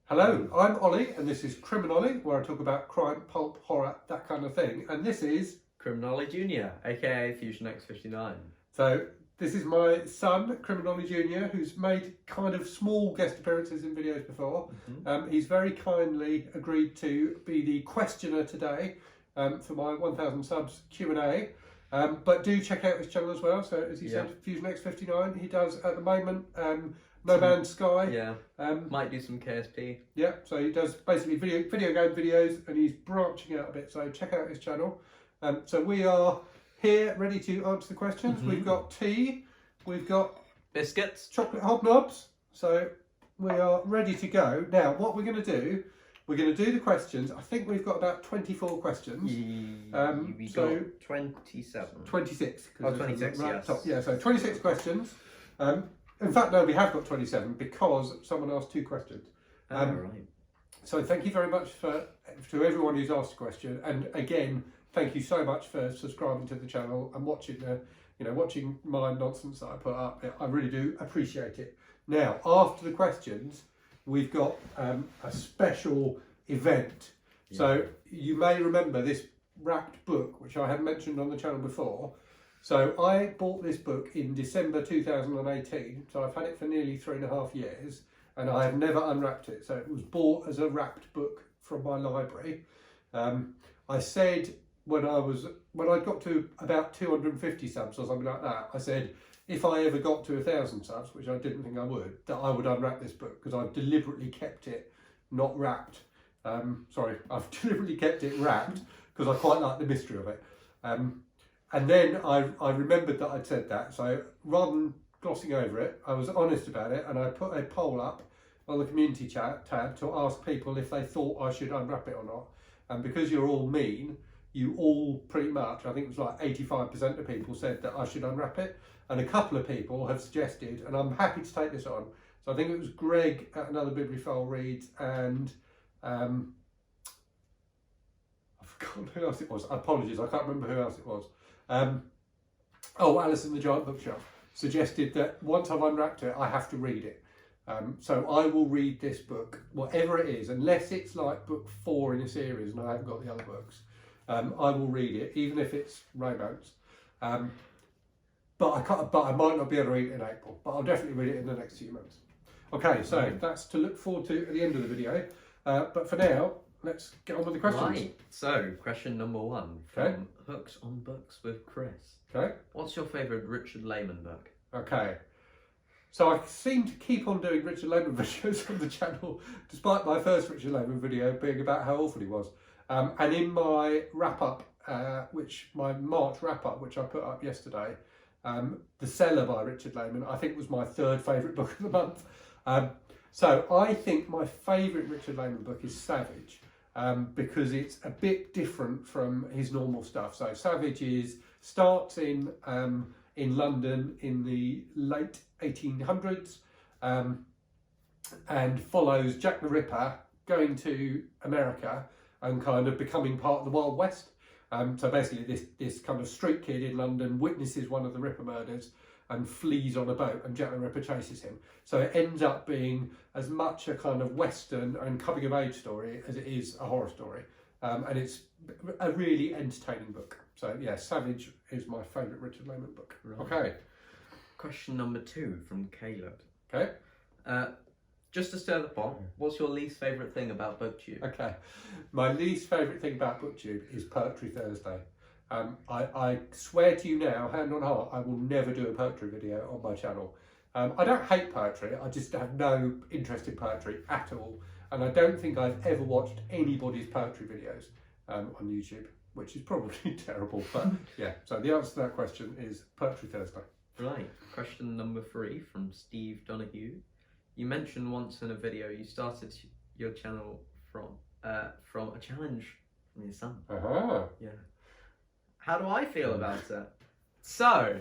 Hello, I'm Ollie, and this is Criminolly, where I talk about crime, pulp, horror, that kind of thing. And this is Criminolly Jr., aka Fusion X59. So this is my son, Criminolly Jr., who's made kind of small guest appearances in videos before. He's very kindly agreed to be the questioner today for my 1,000 subs Q&A. But do check out his channel as well. So as he said, Fusion X59. He does at the moment No Man's Sky. Yeah. Might do some KSP. Yeah, so he does basically video game videos, and he's branching out a bit. So check out his channel. So we are here ready to answer the questions. We've got tea, we've got biscuits, chocolate hobnobs. So we are ready to go. Now, what we're going to do, we're going to do the questions. I think we've got about 24 questions. We got 27. 26. Oh, 26, yes. Top. Yeah, so 26 questions. In fact, no, we have got 27 because someone asked 2 questions. Right. So thank you very much to everyone who's asked a question, and again, thank you so much for subscribing to the channel and watching watching my nonsense that I put up. I really do appreciate it. Now, after the questions, we've got a special event. Yeah. So you may remember this wrapped book, which I had mentioned on the channel before. So I bought this book in December 2018. So I've had it for nearly 3.5 years, and I have never unwrapped it. So it was bought as a wrapped book from my library. I said when I got to about 250 subs or something like that, I said if I ever got to 1,000 subs, which I didn't think I would, that I would unwrap this book because I've deliberately kept it not wrapped. I've deliberately kept it wrapped because I quite like the mystery of it. And then I remembered that I'd said that, so rather than glossing over it, I was honest about it, and I put a poll up on the community chat tab to ask people if they thought I should unwrap it or not. And because you're all mean, you all pretty much, I think it was like 85% of people said that I should unwrap it, and a couple of people have suggested, and I'm happy to take this on. So I think it was Greg at Another Bibliophile Reads, and I forgot who else it was. Apologies, I can't remember who else it was. Alice in the Giant Bookshelf suggested that once I've unwrapped it, I have to read it. So I will read this book, whatever it is, unless it's like book 4 in a series and I haven't got the other books. I will read it, even if it's romance. But I might not be able to read it in April, but I'll definitely read it in the next few months. Okay, so that's to look forward to at the end of the video. But for now, let's get on with the questions. Right. So, question number 1 from Hooks on Books with Chris. Okay. What's your favourite Richard Lehman book? Okay. So I seem to keep on doing Richard Lehman videos on the channel, despite my first Richard Lehman video being about how awful he was. And in my wrap-up, my March wrap-up, which I put up yesterday, The Cellar by Richard Lehman, I think was my 3rd favourite book of the month. So I think my favourite Richard Lehman book is Savage, because it's a bit different from his normal stuff. So Savage starts in London in the late 1800s and follows Jack the Ripper going to America and kind of becoming part of the Wild West. So basically this kind of street kid in London witnesses one of the Ripper murders and flees on a boat, and Jack the Ripper chases him. So it ends up being as much a kind of Western and coming of age story as it is a horror story. And it's a really entertaining book. So yeah, Savage is my favourite Richard Lehman book. Right. Okay. Question number 2 from Caleb. Okay. Just to stir the pot, what's your least favourite thing about BookTube? Okay. My least favourite thing about BookTube is Poetry Thursday. I swear to you now, hand on heart, I will never do a poetry video on my channel. I don't hate poetry, I just have no interest in poetry at all. And I don't think I've ever watched anybody's poetry videos on YouTube, which is probably terrible. But yeah, so the answer to that question is Poetry Thursday. Right. Question number 3 from Steve Donoghue. You mentioned once in a video you started your channel from a challenge from your son. Yeah. How do I feel about it? So,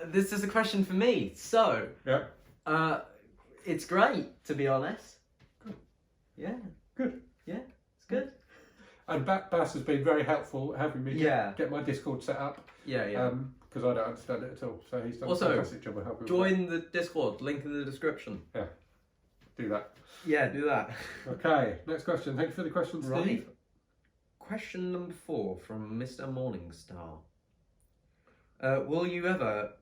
this is a question for me. So, it's great, to be honest. Good. Yeah. Good. Yeah, it's good. And Bass has been very helpful having me get my Discord set up. Yeah. Because I don't understand it at all. So he's done a also, fantastic job of helping me. Join the Discord, link in the description. Yeah. do that. Yeah, do that. Okay, next question. Thank you for the question, Steve. Right. Question number 4 from Mr. Morningstar. Will you ever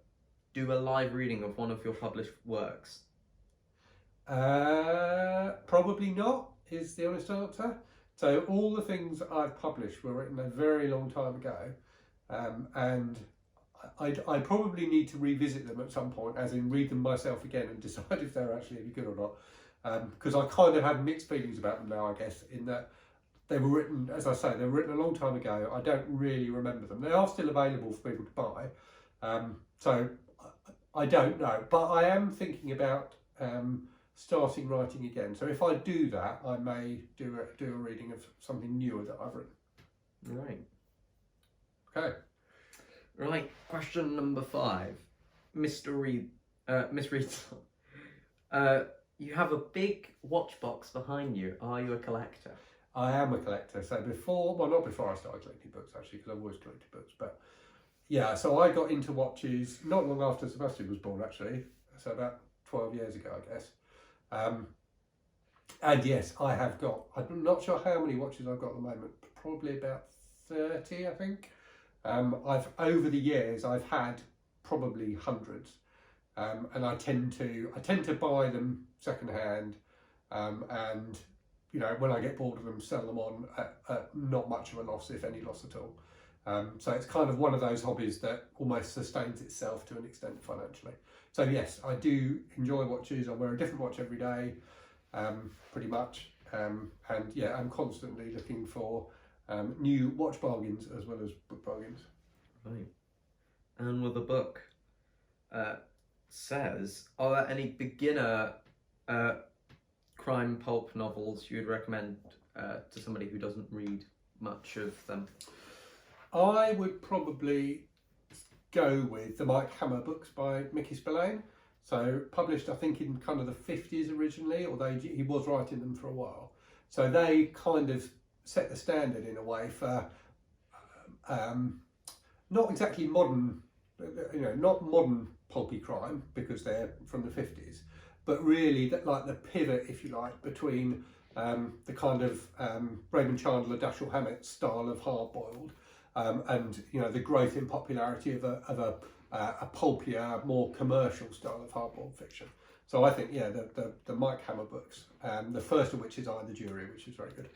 do a live reading of one of your published works? Probably not, is the honest answer. So all the things I've published were written a very long time ago, and I probably need to revisit them at some point, as in read them myself again and decide if they're actually any good or not. Because I kind of have mixed feelings about them now, I guess, in that they were written, as I say, they were written a long time ago. I don't really remember them. They are still available for people to buy, so I don't know. But I am thinking about starting writing again. So if I do that, I may do a reading of something newer that I've written. Right. Okay. Right. Question number 5, Mr. Reed. Miss Reed. You have a big watch box behind you. Are you a collector? I am a collector. So not before I started collecting books, actually, because I've always collected books. But yeah, so I got into watches not long after Sebastian was born, actually. So about 12 years ago, I guess. And yes, I have got, I'm not sure how many watches I've got at the moment, probably about 30, I think. Over the years, I've had probably hundreds. And I tend to buy them secondhand, and when I get bored of them, sell them on at not much of a loss, if any loss at all. So it's kind of one of those hobbies that almost sustains itself to an extent financially. So yes, I do enjoy watches. I wear a different watch every day, pretty much, and yeah, I'm constantly looking for new watch bargains as well as book bargains. Right. And with the book, says, are there any beginner crime pulp novels you would recommend to somebody who doesn't read much of them? I would probably go with the Mike Hammer books by Mickey Spillane. So published, I think, in kind of the 50s originally, although he was writing them for a while. So they kind of set the standard in a way for not exactly modern, not modern pulpy crime, because they're from the 50s, but really like the pivot, if you like, between the kind of Raymond Chandler, Dashiell Hammett style of hard-boiled and the growth in popularity of a pulpier, more commercial style of hard-boiled fiction. So I think, yeah, the Mike Hammer books, the first of which is I, the Jury, which is very good.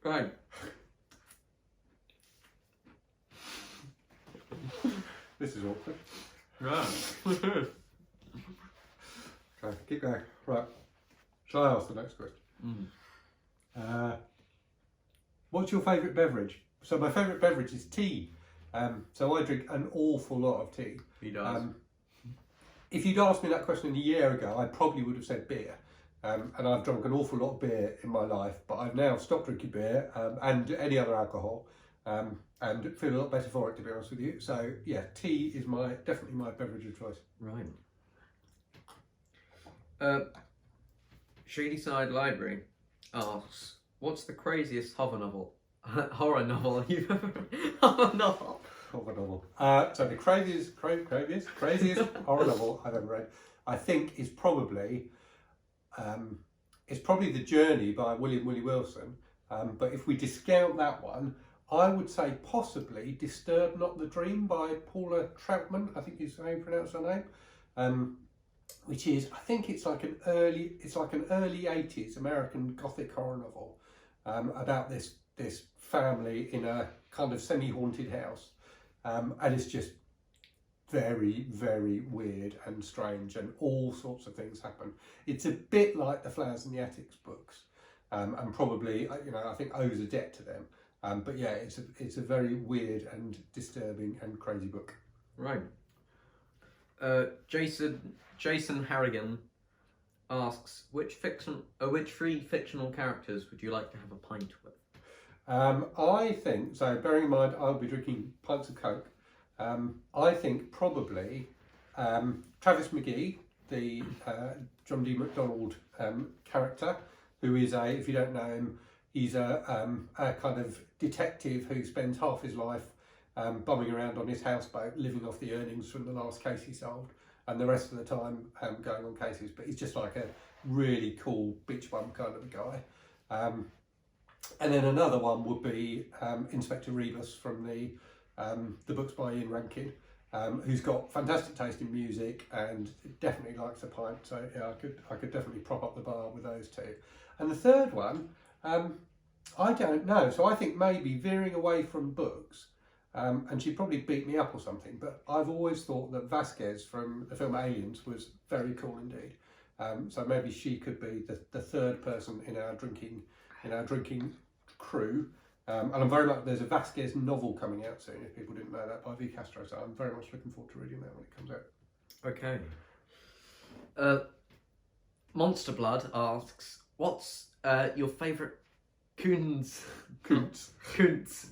Right. This is awkward. Right. Okay, keep going. Right. Shall I ask the next question? What's your favourite beverage? So my favourite beverage is tea. So I drink an awful lot of tea. He does. If you'd asked me that question a year ago, I probably would have said beer. And I've drunk an awful lot of beer in my life, but I've now stopped drinking beer and any other alcohol, and feel a lot better for it, to be honest with you. So yeah, tea is definitely my beverage of choice. Right. Shadyside Library asks, what's the craziest horror novel you've ever read? Horror novel. So the craziest horror novel I've ever read, I think, is probably The Journey by William Willie Wilson. But if we discount that one, I would say possibly Disturb Not the Dream by Paula Troutman, I think is how you pronounce her name. Which is, I think it's like an early 80s American Gothic horror novel about this family in a kind of semi-haunted house, and it's just very, very weird and strange, and all sorts of things happen. It's a bit like the Flowers in the Attics books, and probably I think owes a debt to them. But yeah, it's a very weird and disturbing and crazy book. Right. Jason Harrigan asks, which 3 fictional characters would you like to have a pint with? I think, so bearing in mind I'll be drinking pints of Coke, I think probably Travis McGee, the John D. MacDonald character, who is if you don't know him, he's a kind of detective who spends half his life bumming around on his houseboat, living off the earnings from the last case he solved. and the rest of the time going on cases. But he's just like a really cool beach bum kind of a guy. And then another one would be Inspector Rebus from the books by Ian Rankin, who's got fantastic taste in music and definitely likes a pint. So yeah, I could definitely prop up the bar with those two. And the third one, I don't know. So I think maybe veering away from books, and she'd probably beat me up or something. But I've always thought that Vasquez from the film Aliens was very cool indeed. So maybe she could be the third person in our drinking crew. And I'm very much, there's a Vasquez novel coming out soon, if people didn't know that, by V. Castro, so I'm very much looking forward to reading that when it comes out. Okay. Monster Blood asks, what's your favourite Kuntz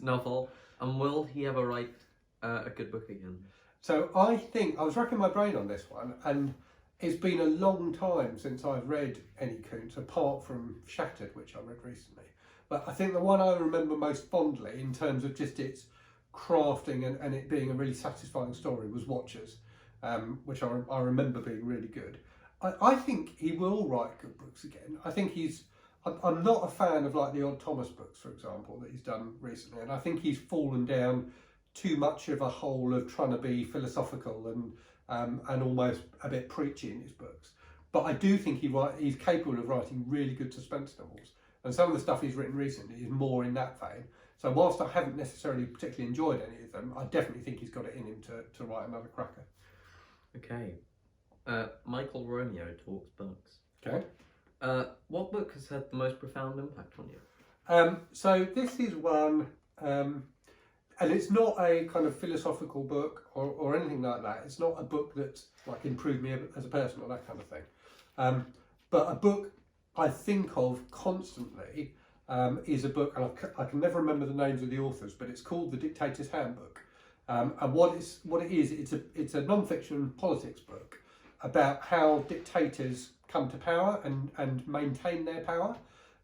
novel, and will he ever write a good book again? So I think, I was racking my brain on this one, and it's been a long time since I've read any Kuntz, apart from Shattered, which I read recently. But I think the one I remember most fondly in terms of just its crafting and it being a really satisfying story was Watchers, which I remember being really good. I think he will write good books again. I think I'm not a fan of like the Odd Thomas books, for example, that he's done recently. And I think he's fallen down too much of a hole of trying to be philosophical and almost a bit preachy in his books. But I do think he's capable of writing really good suspense novels. And some of the stuff he's written recently is more in that vein. So whilst I haven't necessarily particularly enjoyed any of them, I definitely think he's got it in him to write another cracker. Okay. Michael Romeo talks books. Okay. What book has had the most profound impact on you? So this is one, and it's not a kind of philosophical book or anything like that. It's not a book that's like improved me as a person or that kind of thing. But a book I think of constantly is a book, and I can never remember the names of the authors, but it's called The Dictator's Handbook. And what it is, it's a non-fiction politics book about how dictators come to power and maintain their power.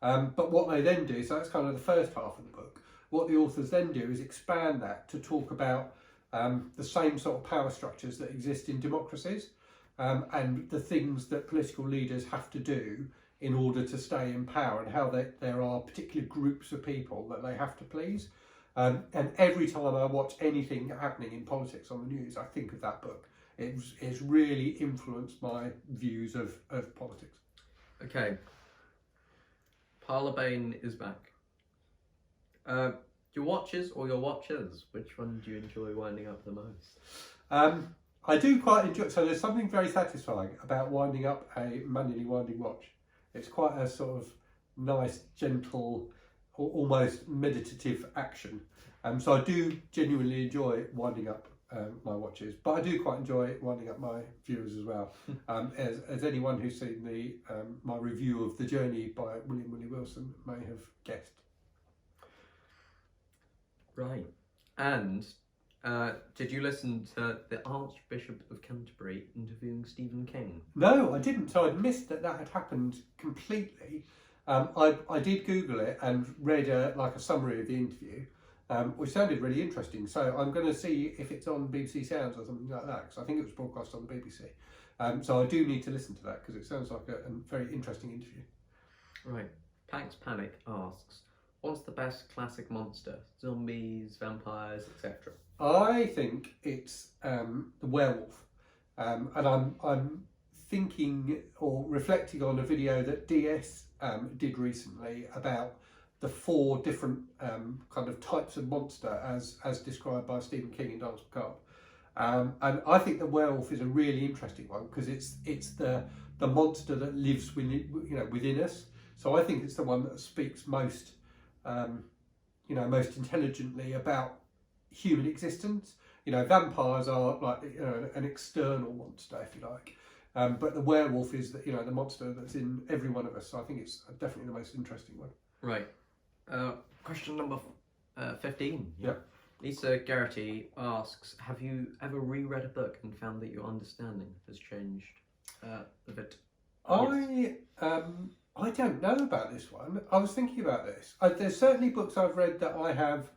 But what they then do, so that's kind of the first half of the book, what the authors then do is expand that to talk about the same sort of power structures that exist in democracies, and the things that political leaders have to do in order to stay in power, and how there are particular groups of people that they have to please. And every time I watch anything happening in politics on the news, I think of that book. It's really influenced my views of politics. Okay. Parlabane is back. Your watches or your watchers? Which one do you enjoy winding up the most? I do quite enjoy, so there's something very satisfying about winding up a manually winding watch. It's quite a sort of nice, gentle, almost meditative action. So I do genuinely enjoy winding up my watches, but I do quite enjoy winding up my viewers as well. As anyone who's seen my review of The Journey by William Willie Wilson may have guessed. Right. And did you listen to the Archbishop of Canterbury interviewing Stephen King? No, I didn't. So I'd missed that had happened completely. I did Google it and read a summary of the interview, which sounded really interesting. So I'm going to see if it's on BBC Sounds or something like that, because I think it was broadcast on the BBC. So I do need to listen to that because it sounds like a very interesting interview. Right. Pax Panic asks, what's the best classic monster? Zombies, vampires, etc. I think it's the werewolf, and I'm thinking or reflecting on a video that DS did recently about the 4 different kind of types of monster as described by Stephen King in Danse Macabre. And I think the werewolf is a really interesting one because it's the monster that lives within us. So I think it's the one that speaks most most intelligently about human existence. Vampires are like an external monster, if you like, but the werewolf is the monster that's in every one of us. So I think it's definitely the most interesting one. Right. Question number 15. Yep. Lisa Garrity asks, have you ever reread a book and found that your understanding has changed a bit? I don't know about this one. I was thinking about this. There's certainly books I've read that I have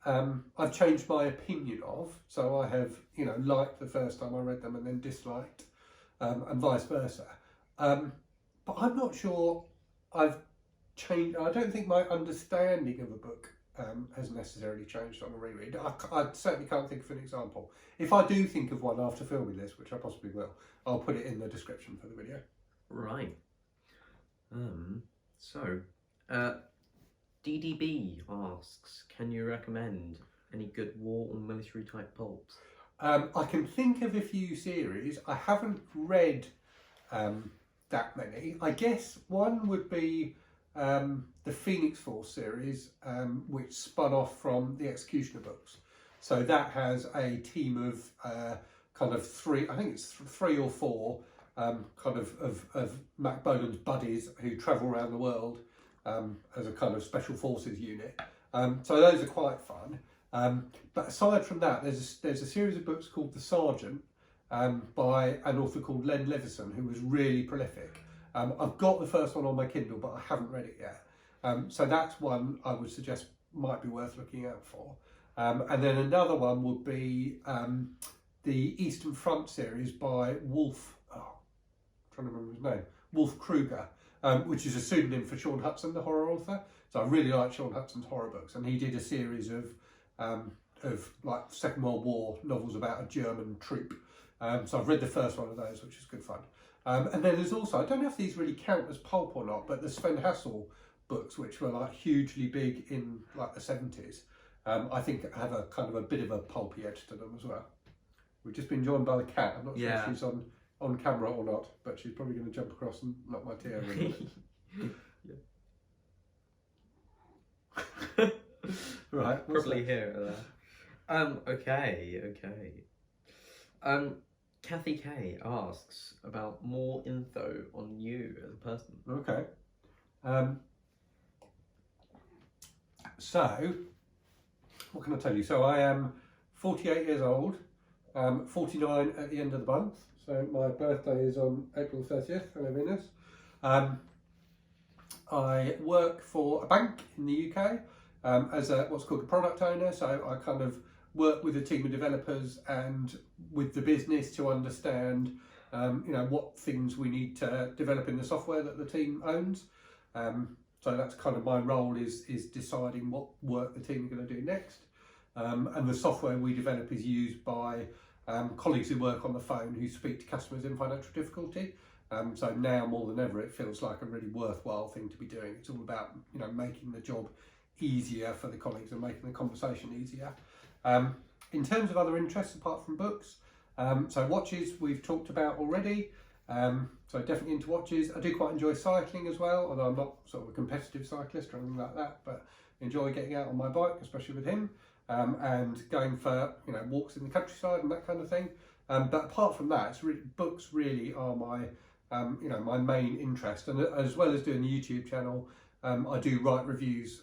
I've changed my opinion of. So I have liked the first time I read them and then disliked and vice versa. But I'm not sure I've changed. I don't think my understanding of a book has necessarily changed on a reread. I certainly can't think of an example. If I do think of one after filming this, which I possibly will, I'll put it in the description for the video. Right. So, DDB asks, can you recommend any good war or military type pulps? I can think of a few series. I haven't read that many. I guess one would be the Phoenix Force series, which spun off from the Executioner books. So that has a team of kind of three, I think it's 3 or 4 kind of Mac Bolan's buddies who travel around the world as a kind of special forces unit. So those are quite fun. But aside from that, there's a series of books called The Sergeant by an author called Len Levison, who was really prolific. I've got the first one on my Kindle, but I haven't read it yet. So that's one I would suggest might be worth looking out for. And then another one would be the Eastern Front series by Wolf, I'm trying to remember his name, Wolf Kruger, which is a pseudonym for Sean Hudson, the horror author. So I really like Sean Hudson's horror books, and he did a series of like Second World War novels about a German troop. So I've read the first one of those, which is good fun. And then there's also, I don't know if these really count as pulp or not, but the Sven Hassel books, which were like hugely big in like the 70s, I think have a kind of a bit of a pulpy edge to them as well. We've just been joined by the cat. I'm not sure if she's on camera or not, but she's probably going to jump across and knock my tea over. Right. Probably here. Okay. Kathy K asks about more info on you as a person. Okay. So, what can I tell you? So I am 48 years old, 49 at the end of the month. So my birthday is on April 30th, hello Venus. I work for a bank in the UK as what's called a product owner. So I kind of work with a team of developers and with the business to understand what things we need to develop in the software that the team owns. So that's kind of my role is deciding what work the team are going to do next. And the software we develop is used by colleagues who work on the phone who speak to customers in financial difficulty. So now more than ever, it feels like a really worthwhile thing to be doing. It's all about making the job easier for the colleagues and making the conversation easier. In terms of other interests apart from books, so watches we've talked about already. So definitely into watches. I do quite enjoy cycling as well, although I'm not sort of a competitive cyclist or anything like that, but enjoy getting out on my bike, especially with him, and going for walks in the countryside and that kind of thing. But apart from that, it's really, books really are my my main interest, and as well as doing the YouTube channel, I do write reviews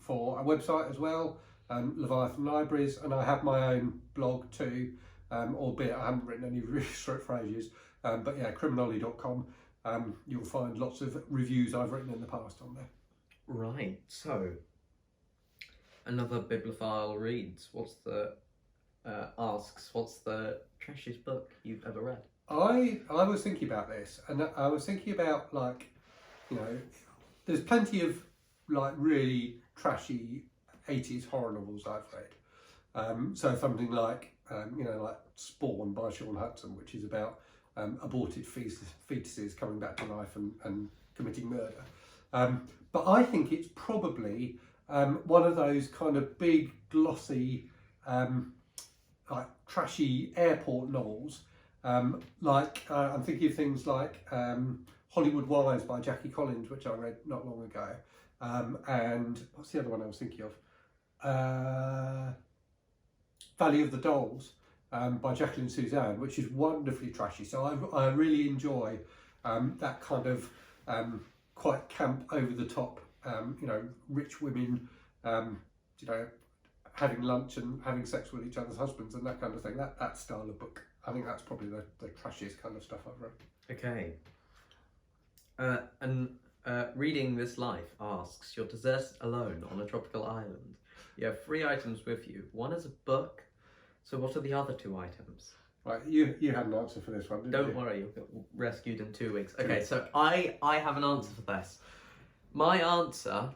for a website as well, Leviathan Libraries, and I have my own blog too, albeit I haven't written any reviews for it for ages. But yeah, criminology.com, you'll find lots of reviews I've written in the past on there. Right, so another bibliophile reads, asks, what's the trashiest book you've ever read? I was thinking about this, and I was thinking about there's plenty of like really trashy 80s horror novels I've read. So something like like Spawn by Sean Hudson, which is about aborted fetuses coming back to life and committing murder. But I think it's probably one of those kind of big, glossy, like trashy airport novels. I'm thinking of things like Hollywood Wives by Jackie Collins, which I read not long ago. And what's the other one I was thinking of? Valley of the Dolls. By Jacqueline Suzanne, which is wonderfully trashy. So I really enjoy that kind of quite camp, over the top, rich women, having lunch and having sex with each other's husbands and that kind of thing. That style of book. I think that's probably the trashiest kind of stuff I've read. Okay. Reading This Life asks, you're deserted alone on a tropical island. You have 3 items with you. One is a book. So what are the other 2 items? Right, you had an answer for this one, didn't you? Don't worry, you'll get rescued in 2 weeks. Okay, so I have an answer for this. My answer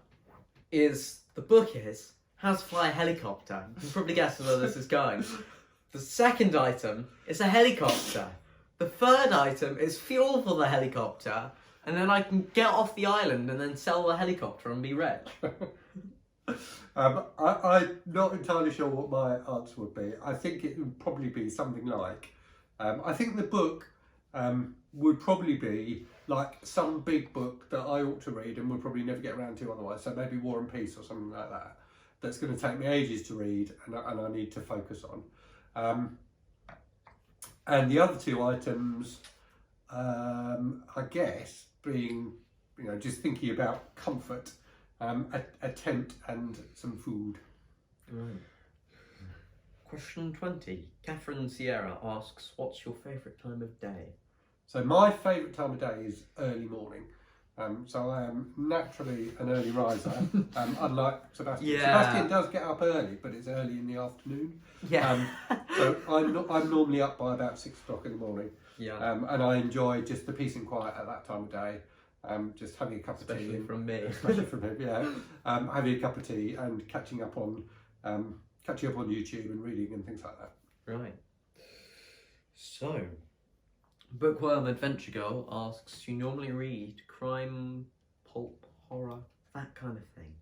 is, the book is How to Fly a Helicopter. You can probably guess where this is going. The second item is a helicopter. The third item is fuel for the helicopter. And then I can get off the island and then sell the helicopter and be rich. I'm not entirely sure what my answer would be. I think it would probably be something like, I think the book would probably be like some big book that I ought to read and would probably never get around to otherwise. So maybe War and Peace or something like that. That's going to take me ages to read and I need to focus on. And the other two items, I guess, being, just thinking about comfort, a tent and some food. Right. Question 20. Catherine Sierra asks, what's your favourite time of day? So my favourite time of day is early morning. So I am naturally an early riser, unlike Sebastian. Yeah. Sebastian does get up early, but it's early in the afternoon. Yeah. So I'm normally up by about 6 o'clock in the morning. Yeah. And I enjoy just the peace and quiet at that time of day. Just having a cup of tea. Especially from me. Especially from him, yeah. Having a cup of tea and catching up on YouTube and reading and things like that. Right. So, Bookworm Adventure Girl asks, you normally read crime, pulp, horror, that kind of thing.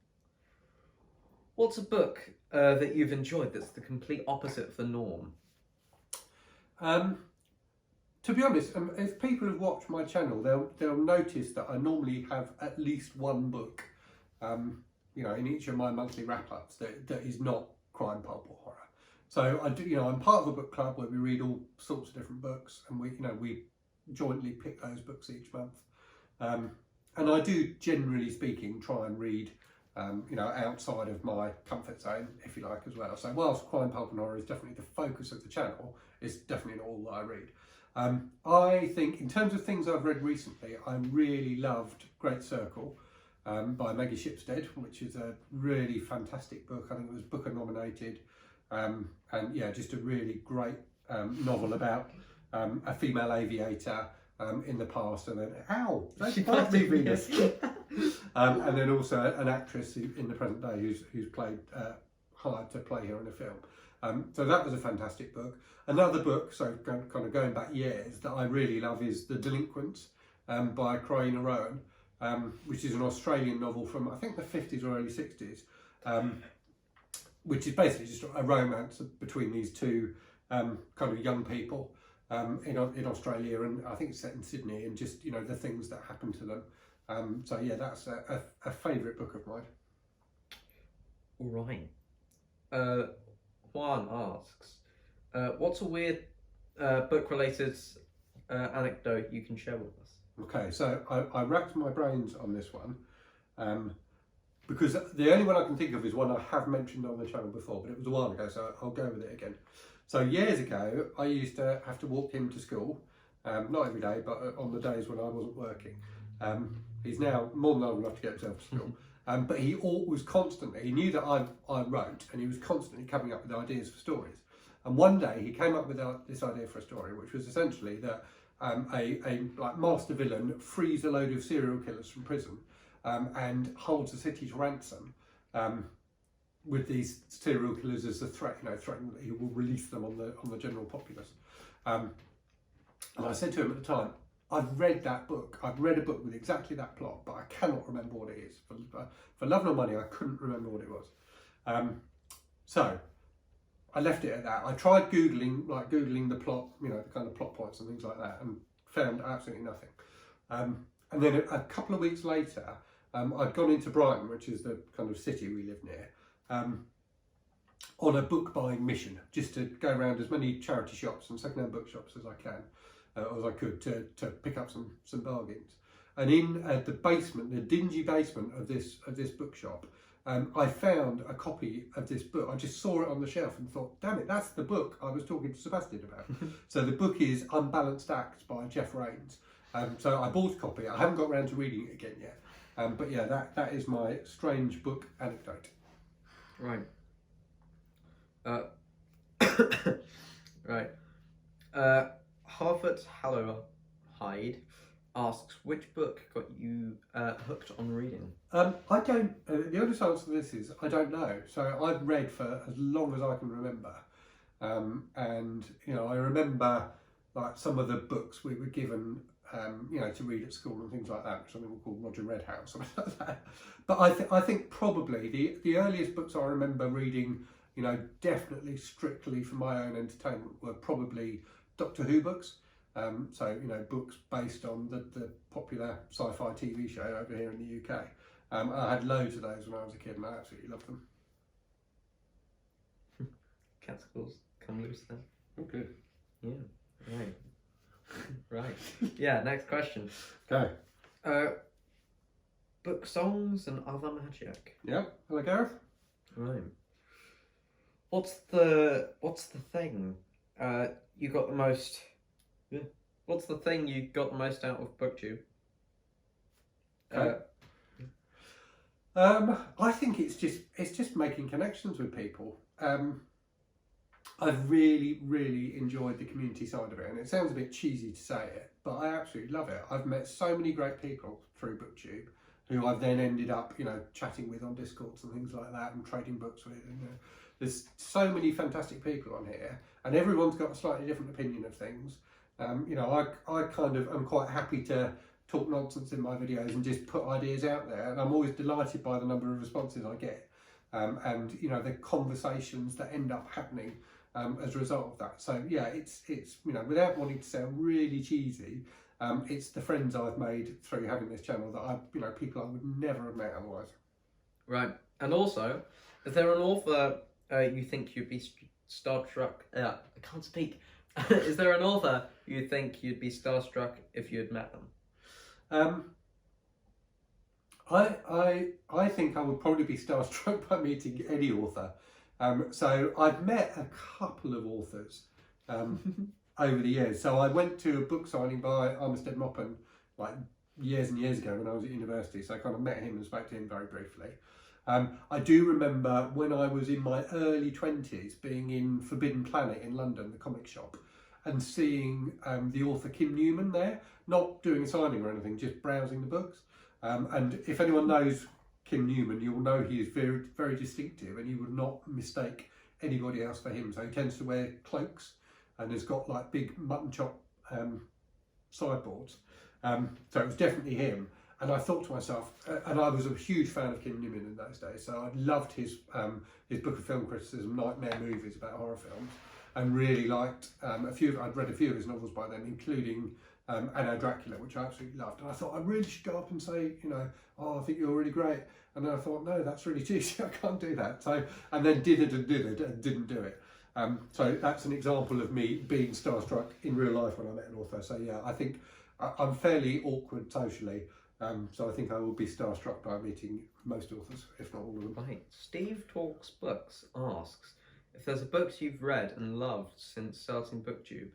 What's a book that you've enjoyed that's the complete opposite of the norm? To be honest, if people have watched my channel, they'll notice that I normally have at least one book, in each of my monthly wrap-ups that is not crime, pulp, or horror. So I do, I'm part of a book club where we read all sorts of different books, and we jointly pick those books each month. And I do, generally speaking, try and read, outside of my comfort zone, if you like, as well. So whilst crime, pulp, and horror is definitely the focus of the channel, it's definitely not all that I read. I think, in terms of things I've read recently, I really loved Great Circle by Maggie Shipstead, which is a really fantastic book. I think it was Booker nominated, and yeah, just a really great novel about a female aviator in the past, and then that's quite me, Venus. And then also an actress in the present day who's played hired to play her in a film. So that was a fantastic book. Another book, so kind of going back years, that I really love is The Delinquents by Criona Rowan, which is an Australian novel from I think the 50s or early 60s, which is basically just a romance between these two kind of young people in Australia, and I think it's set in Sydney, and just the things that happen to them. So yeah, that's a favourite book of mine. All right. Juan asks, what's a weird book-related anecdote you can share with us? Okay, so I racked my brains on this one because the only one I can think of is one I have mentioned on the channel before, but it was a while ago, so I'll go with it again. So years ago, I used to have to walk him to school, not every day, but on the days when I wasn't working. He's now more than old enough to get himself to school. But he was constantly, he knew that I wrote, and he was constantly coming up with ideas for stories. And one day he came up with this idea for a story, which was essentially that a master villain frees a load of serial killers from prison and holds the city to ransom with these serial killers as a threat, threatening that he will release them on the general populace. And I said to him at the time, I've read that book. I've read a book with exactly that plot, but I cannot remember what it is. For love nor money, I couldn't remember what it was. So I left it at that. I tried Googling the plot, the kind of plot points and things like that, and found absolutely nothing. And then a couple of weeks later, I'd gone into Brighton, which is the kind of city we live near, on a book buying mission, just to go around as many charity shops and second-hand bookshops as I can. As I could to pick up some bargains. And in the basement, the dingy basement of this bookshop, I found a copy of this book. I just saw it on the shelf and thought, damn it, that's the book I was talking to Sebastian about. So the book is Unbalanced Acts by Jeff Rains. So I bought a copy. I haven't got around to reading it again yet. But yeah, that is my strange book anecdote. Right. Right. Harvard Hallowhide asks, which book got you hooked on reading? I don't. The honest answer to this is I don't know. So I've read for as long as I can remember, and I remember like some of the books we were given, to read at school and things like that. Something we called Roger Redhouse, something like that. But I think probably the earliest books I remember reading, definitely strictly for my own entertainment, were probably Doctor Who books. Books based on the popular sci-fi TV show over here in the UK. I had loads of those when I was a kid, and I absolutely loved them. Catacles come loose then. Oh, good. Yeah. Right. Right. Yeah. Next question. Okay. Book songs and other magic. Yeah. Hello, Gareth. Right. What's the thing you got the most? Yeah. What's the thing you got the most out of BookTube? Okay. I think it's just making connections with people. I've really, really enjoyed the community side of it, and it sounds a bit cheesy to say it, but I absolutely love it. I've met so many great people through BookTube, who I've then ended up, chatting with on Discords and things like that, and trading books with. And, there's so many fantastic people on here, and everyone's got a slightly different opinion of things. I kind of am quite happy to talk nonsense in my videos and just put ideas out there, and I'm always delighted by the number of responses I get, and the conversations that end up happening as a result of that. So yeah, it's without wanting to sound really cheesy, it's the friends I've made through having this channel that people I would never have met otherwise. Right, and also, is there an author you think you'd be starstruck? I can't speak. Is there an author you think you'd be starstruck if you had met them? I think I would probably be starstruck by meeting any author. So I've met a couple of authors over the years. So I went to a book signing by Armistead Maupin like years and years ago when I was at university. So I kind of met him and spoke to him very briefly. I do remember when I was in my early 20s being in Forbidden Planet in London, the comic shop, and seeing the author Kim Newman there, not doing a signing or anything, just browsing the books. And if anyone knows Kim Newman, you'll know he is very, very distinctive, and you would not mistake anybody else for him. So he tends to wear cloaks and has got like big mutton chop sideboards. So it was definitely him. And I thought to myself, and I was a huge fan of Kim Newman in those days, so I loved his book of film criticism, Nightmare Movies, about horror films, and really liked I'd read a few of his novels by then, including Anno Dracula, which I absolutely loved. And I thought I really should go up and say, I think you're really great. And then I thought, no, that's really cheesy, I can't do that. So, and then did it and didn't do it. So that's an example of me being starstruck in real life when I met an author. So yeah, I think I'm fairly awkward socially. So I think I will be starstruck by meeting most authors, if not all of them. Right. Steve Talks Books asks, if there's a book you've read and loved since starting BookTube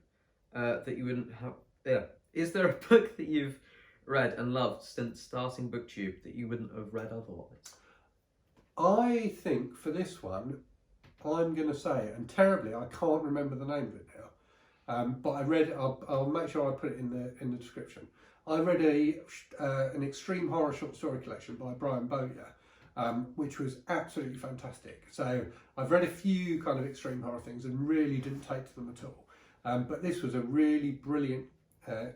that you wouldn't have... Yeah. Is there a book that you've read and loved since starting BookTube that you wouldn't have read otherwise? I think for this one, I'm going to say, and terribly, I can't remember the name of it now, but I read, I'll make sure I put it in the description. I read an extreme horror short story collection by Brian Bowyer, which was absolutely fantastic. So I've read a few kind of extreme horror things and really didn't take to them at all. But this was a really brilliant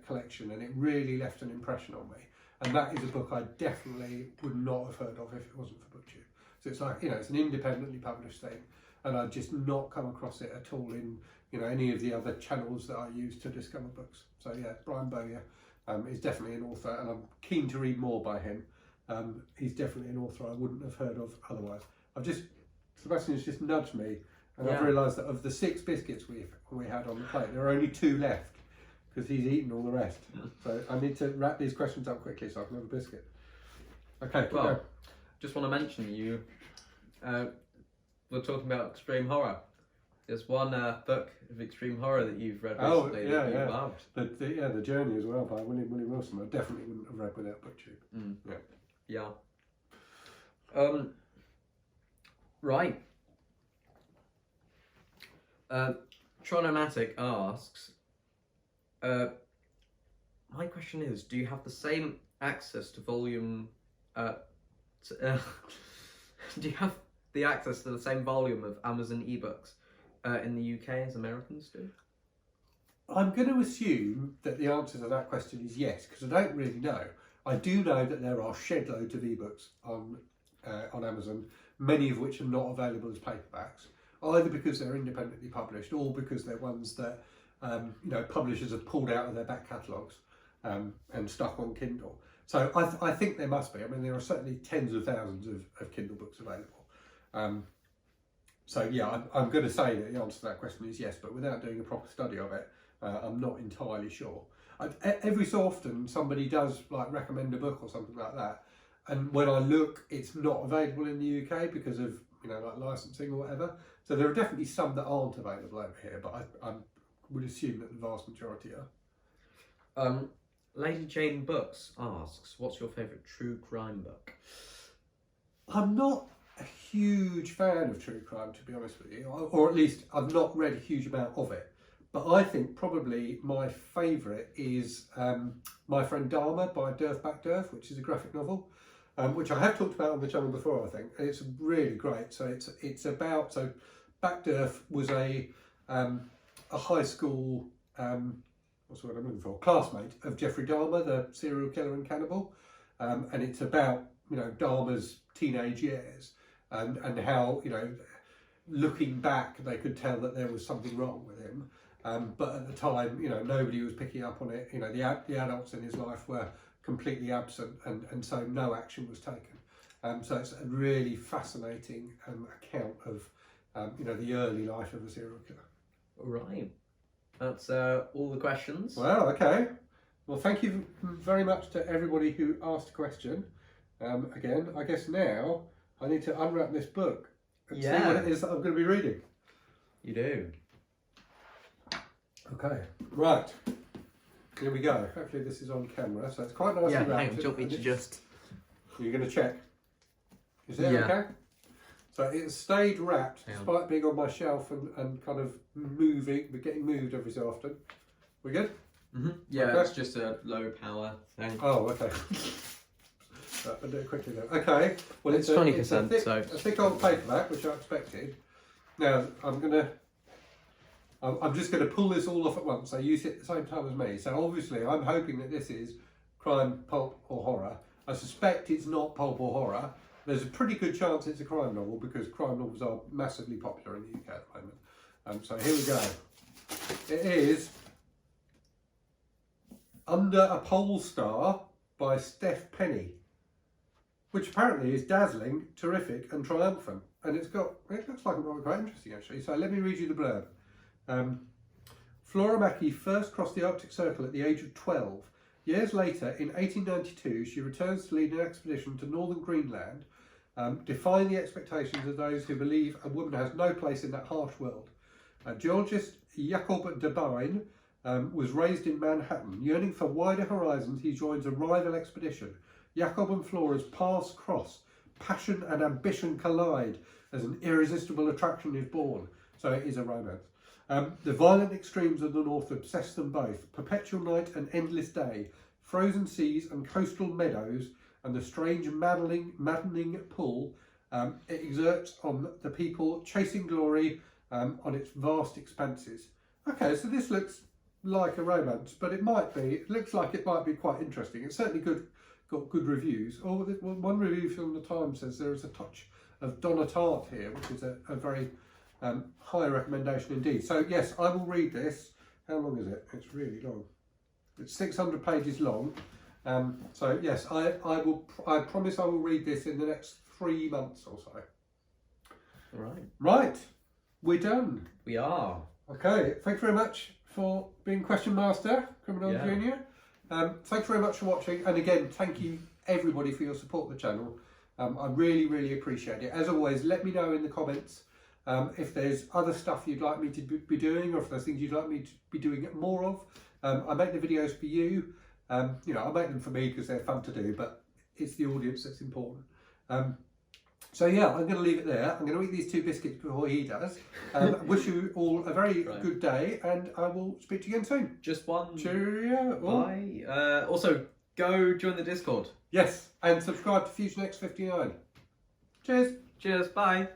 collection, and it really left an impression on me. And that is a book I definitely would not have heard of if it wasn't for BookTube. So it's like, it's an independently published thing, and I'd just not come across it at all in any of the other channels that I use to discover books. So yeah, Brian Bowyer is definitely an author, and I'm keen to read more by him. He's definitely an author I wouldn't have heard of otherwise. Sebastian's just nudged me, and I've realised that of the 6 biscuits we had on the plate, there are only 2 left, because he's eaten all the rest. So I need to wrap these questions up quickly so I can have a biscuit. Okay, well, just want to mention you, we're talking about extreme horror. There's one book of extreme horror that you've read recently that you loved. The Journey as well by William Wilson. I definitely wouldn't have read without BookTube. Yeah. Right. Tronomatic asks, My question is, do you have the same access to volume? Do you have the access to the same volume of Amazon ebooks in the UK as Americans do? I'm going to assume that the answer to that question is yes, because I don't really know. I do know that there are shed loads of ebooks on Amazon, many of which are not available as paperbacks, either because they're independently published or because they're ones that publishers have pulled out of their back catalogues and stuck on Kindle. So I think there must be. I mean, there are certainly tens of thousands of Kindle books available. So yeah, I'm going to say that the answer to that question is yes, but without doing a proper study of it, I'm not entirely sure. Every so often somebody does like recommend a book or something like that, and when I look, it's not available in the UK because of like licensing or whatever. So there are definitely some that aren't available over here, but I would assume that the vast majority are. Lady Jane Books asks, what's your favourite true crime book? I'm not a huge fan of true crime, to be honest with you, or at least I've not read a huge amount of it. But I think probably my favourite is My Friend Dharma by Durf Back Durf, which is a graphic novel, which I have talked about on the channel before, I think. And it's really great. So it's about, so Back Durf was a high school, what's the word I'm looking for, classmate of Jeffrey Dahmer, the serial killer and cannibal. And it's about, Dahmer's teenage years and how, looking back, they could tell that there was something wrong with him. But at the time, nobody was picking up on it. The adults in his life were completely absent, and so no action was taken. So it's a really fascinating account of, the early life of a serial killer. Right. That's all the questions. Well, okay. Well, thank you very much to everybody who asked a question. Again, I guess now I need to unwrap this book and see what it is that I'm going to be reading. You do. Okay, right. Here we go. Hopefully this is on camera, so it's quite nicely wrapped. Hang on, do you want me to just... You're going to check. Is it okay? So it's stayed wrapped, despite being on my shelf and kind of moving, but getting moved every so often. We good? Mm-hmm. Yeah, okay. It's just a low power thing. Oh, okay. Right, I'll do it quickly then. Okay. Well, it's 20%, a thick old paperback, which I expected. Now I'm just going to pull this all off at once, so you sit at the same time as me. So obviously I'm hoping that this is crime, pulp or horror. I suspect it's not pulp or horror. There's a pretty good chance it's a crime novel because crime novels are massively popular in the UK at the moment. So here we go. It is Under a Pole Star by Steph Penny, which apparently is dazzling, terrific and triumphant. And it looks like it's quite interesting actually. So let me read you the blurb. Flora Mackey first crossed the Arctic Circle at the age of 12. Years later, in 1892, she returns to lead an expedition to northern Greenland, defying the expectations of those who believe a woman has no place in that harsh world. Geologist Jacob de Bine was raised in Manhattan. Yearning for wider horizons, he joins a rival expedition. Jacob and Flora's paths cross. Passion and ambition collide as an irresistible attraction is born. So it is a romance. The violent extremes of the north obsess them both. Perpetual night and endless day, frozen seas and coastal meadows, and the strange maddening pull it exerts on the people chasing glory on its vast expanses. Okay, so this looks like a romance, but it looks like it might be quite interesting. It's certainly got good reviews. One review from the Times says there is a touch of Donna Tartt here, which is a very high recommendation indeed. So yes, I will read this. How long is it? It's really long. It's 600 pages long. So yes, I promise I will read this in the next 3 months or so. Right, we're done. We are. Okay, thanks very much for being Question Master, Criminal Junior. Thanks very much for watching, and again, thank you everybody for your support of the channel. I really appreciate it. As always, let me know in the comments if there's other stuff you'd like me to be doing, or if there's things you'd like me to be doing more of. I make the videos for you. I make them for me because they're fun to do, but it's the audience that's important. So yeah, I'm going to leave it there. I'm going to eat these 2 biscuits before he does. Wish you all a very good day, and I will speak to you again soon. Just one. Cheerio. Bye. Also, go join the Discord. Yes, and subscribe to Fusion X59. Cheers. Cheers. Bye.